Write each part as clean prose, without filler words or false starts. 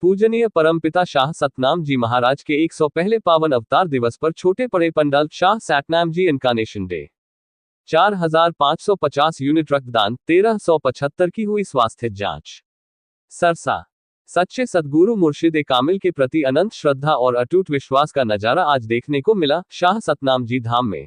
पूजनीय परमपिता शाह सतनाम जी महाराज के 100 पहले पावन अवतार दिवस पर छोटे पड़े पंडाल। शाह सतनाम जी इनकारनेशन डे। 4550 यूनिट रक्तदान। 1375 की हुई स्वास्थ्य जांच। सरसा। सच्चे सद्गुरु मुर्शिद कामिल के प्रति अनंत श्रद्धा और अटूट विश्वास का नजारा आज देखने को मिला शाह सतनाम जी धाम में।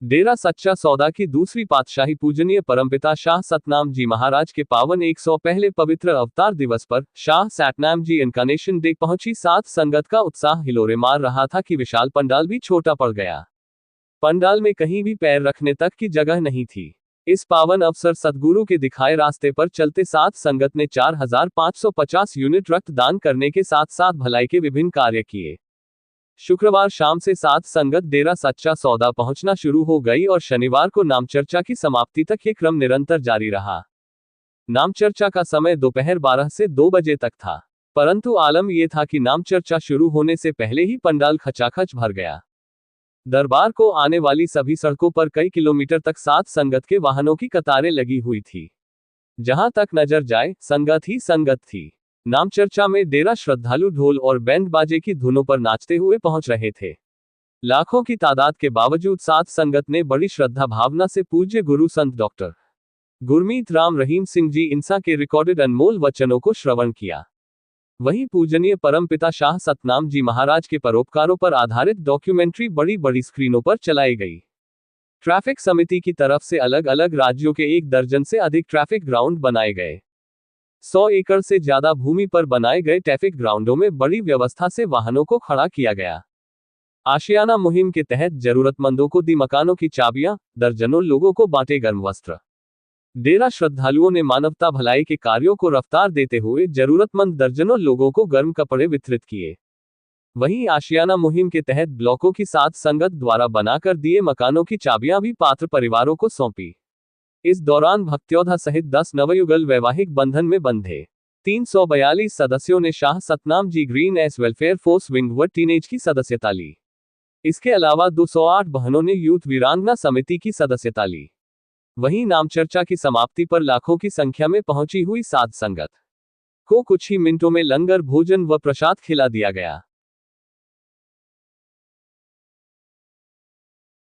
डेरा सच्चा सौदा की दूसरी पातशाही पूजनीय परमपिता शाह सतनाम जी महाराज के पावन 100 पहले पवित्र अवतार दिवस पर शाह सतनाम जी इनकारनेशन डे पहुंची साथ संगत का उत्साह हिलोरे मार रहा था कि विशाल पंडाल भी छोटा पड़ गया। पंडाल में कहीं भी पैर रखने तक की जगह नहीं थी। इस पावन अवसर सद्गुरु के दिखाए रास्ते पर चलते साथ संगत ने 4550 यूनिट रक्तदान करने के साथ साथ भलाई के विभिन्न कार्य किए। शुक्रवार शाम से साथ संगत डेरा सच्चा सौदा पहुंचना शुरू हो गई और शनिवार को नामचर्चा की समाप्ति तक ये क्रम निरंतर जारी रहा। नामचर्चा का समय दोपहर 12 से 2 बजे तक था, परंतु आलम यह था कि नामचर्चा शुरू होने से पहले ही पंडाल खचाखच भर गया। दरबार को आने वाली सभी सड़कों पर कई किलोमीटर तक साथ संगत के वाहनों की कतारें लगी हुई थी। जहां तक नजर जाए संगत ही संगत थी। नामचर्चा में डेरा श्रद्धालु ढोल और बैंड बाजे की धुनों पर नाचते हुए पहुंच रहे थे। लाखों की तादाद के बावजूद साथ संगत ने बड़ी श्रद्धा भावना से पूज्य गुरु संत डॉक्टर गुरमीत राम रहीम सिंह जी इंसा के रिकॉर्डेड अनमोल वचनों को श्रवण किया। वहीं पूजनीय परमपिता शाह सतनाम जी महाराज के परोपकारों पर आधारित डॉक्यूमेंट्री बड़ी बड़ी स्क्रीनों पर चलाई गई। ट्रैफिक समिति की तरफ से अलग अलग राज्यों के 1 दर्जन से अधिक ट्रैफिक ग्राउंड बनाए गए। 100 एकड़ से ज्यादा भूमि पर बनाए गए ट्रैफिक ग्राउंडों में बड़ी व्यवस्था से वाहनों को खड़ा किया गया। आशियाना मुहिम के तहत जरूरतमंदों को दी मकानों की चाबियां। दर्जनों लोगों को बांटे गर्म वस्त्र। डेरा श्रद्धालुओं ने मानवता भलाई के कार्यों को रफ्तार देते हुए जरूरतमंद दर्जनों लोगों को गर्म कपड़े वितरित किए। वहीं आशियाना मुहिम के तहत ब्लॉकों की साथ संगत द्वारा बनाकर दिए मकानों की चाबियां भी पात्र परिवारों को सौंपी। इस दौरान भक्त्योद्धा सहित 10 नवयुगल वैवाहिक बंधन में बंधे 342 सदस्यों ने Shah Satnam ji green S welfare force wing व टीनेज की सदस्यता ली। इसके अलावा 208 बहनों ने यूथ वीरांगना समिति की सदस्यता ली। वहीं नामचर्चा की समाप्ति पर लाखों की संख्या में पहुंची हुई साध संगत को कुछ ही मिनटों में लंगर भोजन व प्रसाद खिला दिया गया।